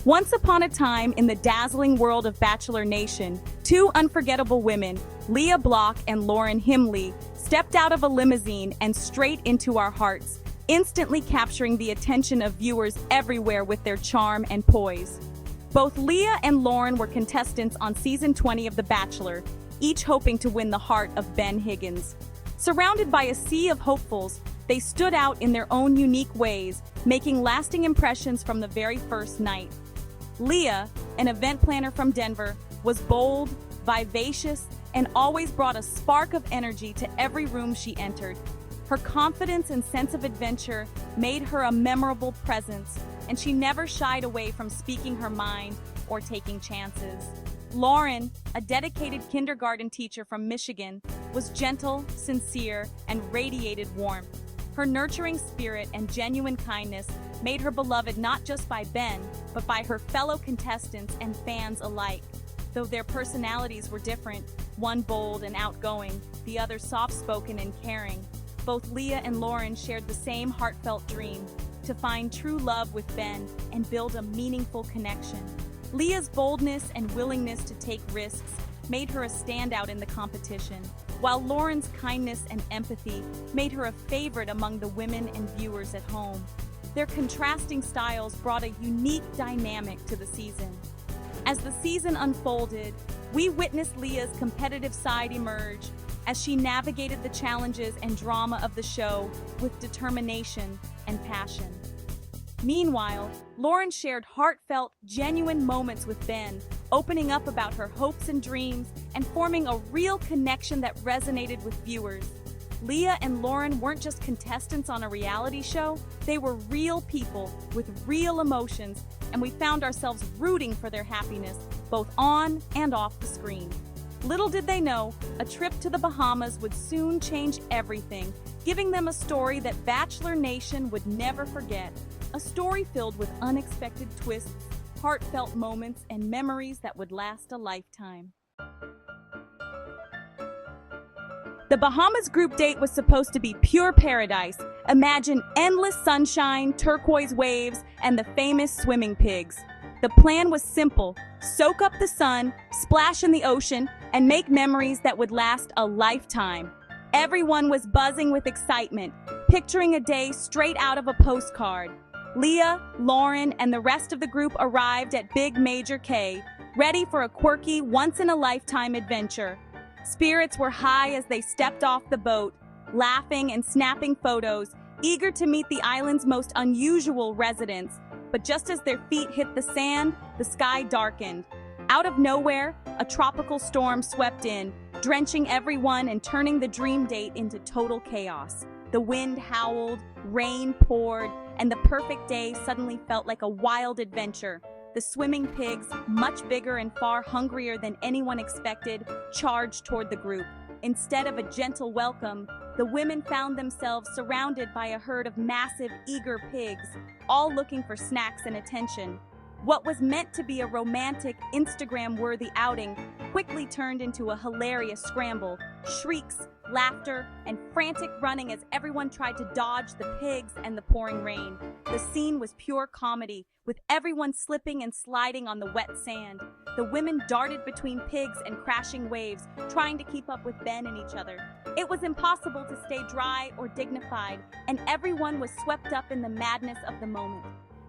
Once upon a time, in the dazzling world of Bachelor Nation, two unforgettable women, Leah and Lauren Himle, stepped out of a limousine and straight into our hearts, instantly capturing the attention of viewers everywhere with their charm and poise. Both Leah and Lauren were contestants on season 20 of The Bachelor, each hoping to win the heart of Ben Higgins. Surrounded by a sea of hopefuls, they stood out in their own unique ways, making lasting impressions from the very first night. Leah, an event planner from Denver, was bold, vivacious, and always brought a spark of energy to every room she entered. Her confidence and sense of adventure made her a memorable presence, and she never shied away from speaking her mind or taking chances. Lauren, a dedicated kindergarten teacher from Michigan, was gentle, sincere, and radiated warmth. Her nurturing spirit and genuine kindness made her beloved not just by Ben, but by her fellow contestants and fans alike. Though their personalities were different, one bold and outgoing, the other soft-spoken and caring, both Leah and Lauren shared the same heartfelt dream: to find true love with Ben and build a meaningful connection. Leah's boldness and willingness to take risks made her a standout in the competition, while Lauren's kindness and empathy made her a favorite among the women and viewers at home. Their contrasting styles brought a unique dynamic to the season. As the season unfolded, we witnessed Leah's competitive side emerge as she navigated the challenges and drama of the show with determination and passion. Meanwhile, Lauren shared heartfelt, genuine moments with Ben, opening up about her hopes and dreams and forming a real connection that resonated with viewers. Leah and Lauren weren't just contestants on a reality show, they were real people with real emotions, and we found ourselves rooting for their happiness, both on and off the screen. Little did they know, a trip to the Bahamas would soon change everything, giving them a story that Bachelor Nation would never forget. A story filled with unexpected twists, heartfelt moments, and memories that would last a lifetime. The Bahamas group date was supposed to be pure paradise. Imagine endless sunshine, turquoise waves, and the famous swimming pigs. The plan was simple: soak up the sun, splash in the ocean, and make memories that would last a lifetime. Everyone was buzzing with excitement, picturing a day straight out of a postcard. Leah, Lauren, and the rest of the group arrived at Big Major K, ready for a quirky, once-in-a-lifetime adventure. Spirits were high as they stepped off the boat, laughing and snapping photos, eager to meet the island's most unusual residents. But just as their feet hit the sand, the sky darkened. Out of nowhere, a tropical storm swept in, drenching everyone and turning the dream date into total chaos. The wind howled, rain poured, and the perfect day suddenly felt like a wild adventure. The swimming pigs, much bigger and far hungrier than anyone expected, charged toward the group. Instead of a gentle welcome, the women found themselves surrounded by a herd of massive, eager pigs, all looking for snacks and attention. What was meant to be a romantic, Instagram-worthy outing quickly turned into a hilarious scramble. Shrieks, laughter, and frantic running as everyone tried to dodge the pigs and the pouring rain. The scene was pure comedy, with everyone slipping and sliding on the wet sand. The women darted between pigs and crashing waves, trying to keep up with Ben and each other. It was impossible to stay dry or dignified, and everyone was swept up in the madness of the moment.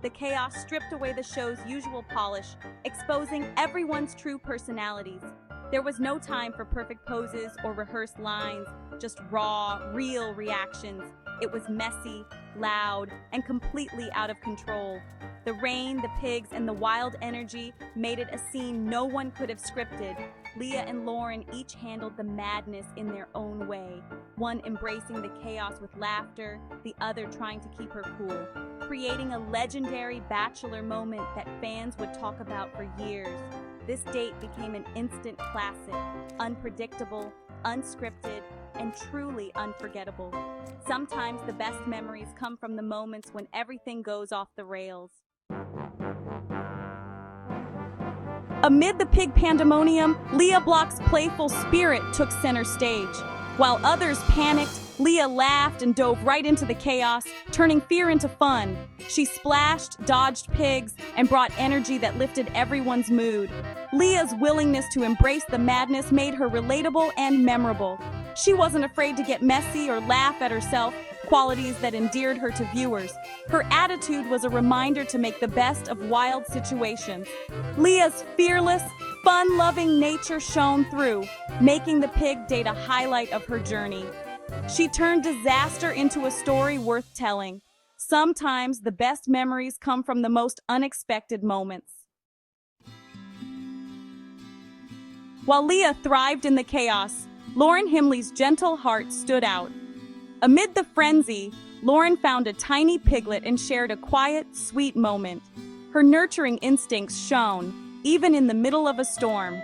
The chaos stripped away the show's usual polish, exposing everyone's true personalities. There was no time for perfect poses or rehearsed lines, just raw, real reactions. It was messy, loud, and completely out of control. The rain, the pigs, and the wild energy made it a scene no one could have scripted. Leah and Lauren each handled the madness in their own way, one embracing the chaos with laughter, the other trying to keep her cool, creating a legendary Bachelor moment that fans would talk about for years. This date became an instant classic, unpredictable, unscripted, and truly unforgettable. Sometimes the best memories come from the moments when everything goes off the rails. Amid the pig pandemonium, Leah's playful spirit took center stage. While others panicked, Leah laughed and dove right into the chaos, turning fear into fun. She splashed, dodged pigs, and brought energy that lifted everyone's mood. Leah's willingness to embrace the madness made her relatable and memorable. She wasn't afraid to get messy or laugh at herself, qualities that endeared her to viewers. Her attitude was a reminder to make the best of wild situations. Leah's fearless, fun-loving nature shone through, making the pig date a highlight of her journey. She turned disaster into a story worth telling. Sometimes the best memories come from the most unexpected moments. While Leah thrived in the chaos, Lauren Himle's gentle heart stood out. Amid the frenzy, Lauren found a tiny piglet and shared a quiet, sweet moment. Her nurturing instincts shone, even in the middle of a storm.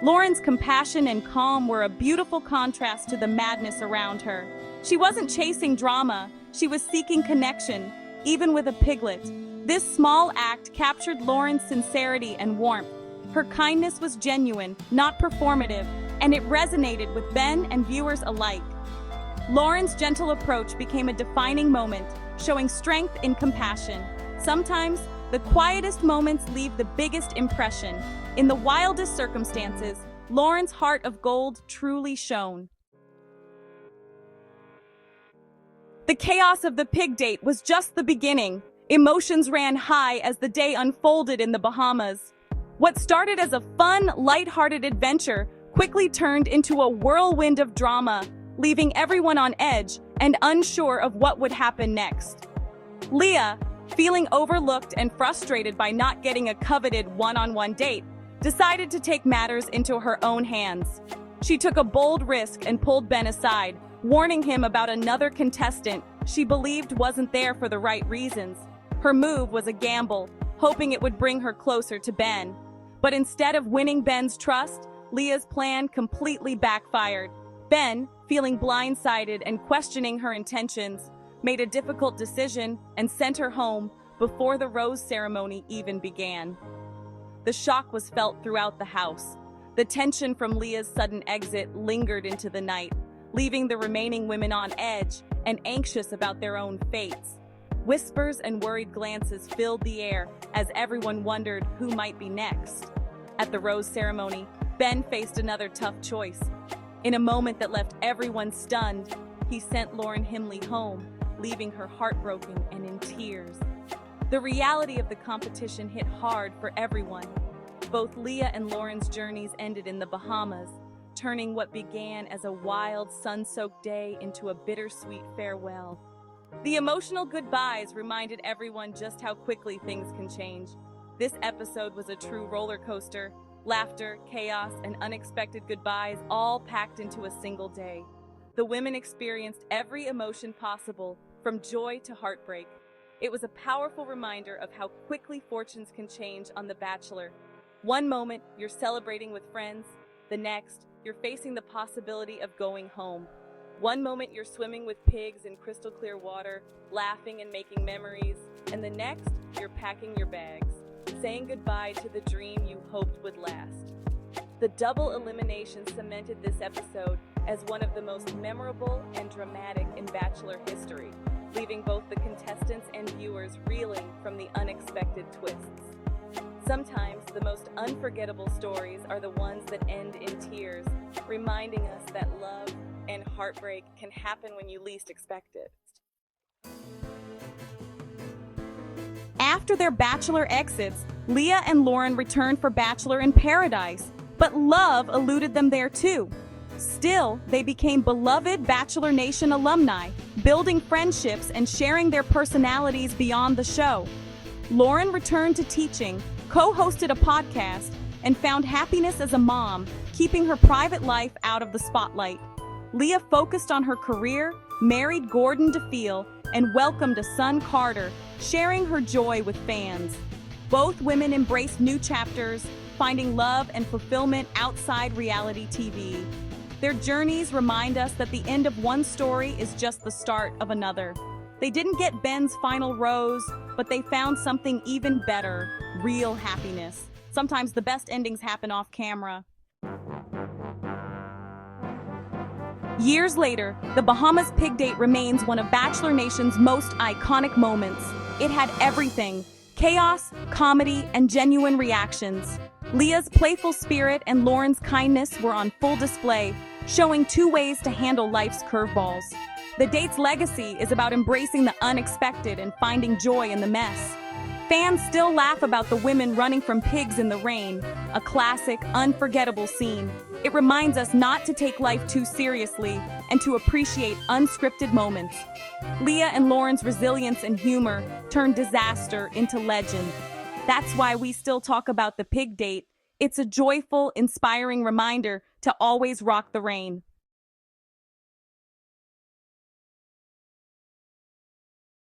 Lauren's compassion and calm were a beautiful contrast to the madness around her. She wasn't chasing drama, she was seeking connection, even with a piglet. This small act captured Lauren's sincerity and warmth. Her kindness was genuine, not performative, and it resonated with Ben and viewers alike. Lauren's gentle approach became a defining moment, showing strength in compassion. Sometimes, the quietest moments leave the biggest impression. In the wildest circumstances, Lauren's heart of gold truly shone. The chaos of the pig date was just the beginning. Emotions ran high as the day unfolded in the Bahamas. What started as a fun, lighthearted adventure quickly turned into a whirlwind of drama, leaving everyone on edge and unsure of what would happen next. Leah, feeling overlooked and frustrated by not getting a coveted one-on-one date, decided to take matters into her own hands. She took a bold risk and pulled Ben aside, warning him about another contestant she believed wasn't there for the right reasons. Her move was a gamble, hoping it would bring her closer to Ben. But instead of winning Ben's trust, Leah's plan completely backfired. Ben, feeling blindsided and questioning her intentions, made a difficult decision and sent her home before the rose ceremony even began. The shock was felt throughout the house. The tension from Leah's sudden exit lingered into the night, leaving the remaining women on edge and anxious about their own fates. Whispers and worried glances filled the air as everyone wondered who might be next. At the rose ceremony, Ben faced another tough choice. In a moment that left everyone stunned, he sent Lauren Himle home, leaving her heartbroken and in tears. The reality of the competition hit hard for everyone. Both Leah and Lauren's journeys ended in the Bahamas, turning what began as a wild, sun-soaked day into a bittersweet farewell. The emotional goodbyes reminded everyone just how quickly things can change. This episode was a true roller coaster. Laughter, chaos, and unexpected goodbyes all packed into a single day. The women experienced every emotion possible, from joy to heartbreak. It was a powerful reminder of how quickly fortunes can change on The Bachelor. One moment, you're celebrating with friends. The next, you're facing the possibility of going home. One moment, you're swimming with pigs in crystal clear water, laughing and making memories. And the next, you're packing your bags, saying goodbye to the dream you hoped would last. The double elimination cemented this episode as one of the most memorable and dramatic in Bachelor history, leaving both the contestants and viewers reeling from the unexpected twists. Sometimes the most unforgettable stories are the ones that end in tears, reminding us that love and heartbreak can happen when you least expect it. After their Bachelor exits, Leah and Lauren returned for Bachelor in Paradise, but love eluded them there too. Still, they became beloved Bachelor Nation alumni, building friendships and sharing their personalities beyond the show. Lauren returned to teaching, co-hosted a podcast, and found happiness as a mom, keeping her private life out of the spotlight. Leah focused on her career, married Gordon DeFeel, and welcomed a son, Carter, sharing her joy with fans. Both women embraced new chapters, finding love and fulfillment outside reality TV. Their journeys remind us that the end of one story is just the start of another. They didn't get Ben's final rose, but they found something even better, real happiness. Sometimes the best endings happen off camera. Years later, the Bahamas pig date remains one of Bachelor Nation's most iconic moments. It had everything: chaos, comedy, and genuine reactions. Leah's playful spirit and Lauren's kindness were on full display, showing two ways to handle life's curveballs. The date's legacy is about embracing the unexpected and finding joy in the mess. Fans still laugh about the women running from pigs in the rain, a classic, unforgettable scene. It reminds us not to take life too seriously and to appreciate unscripted moments. Leah and Lauren's resilience and humor turned disaster into legend. That's why we still talk about the pig date. It's a joyful, inspiring reminder to always rock the rain.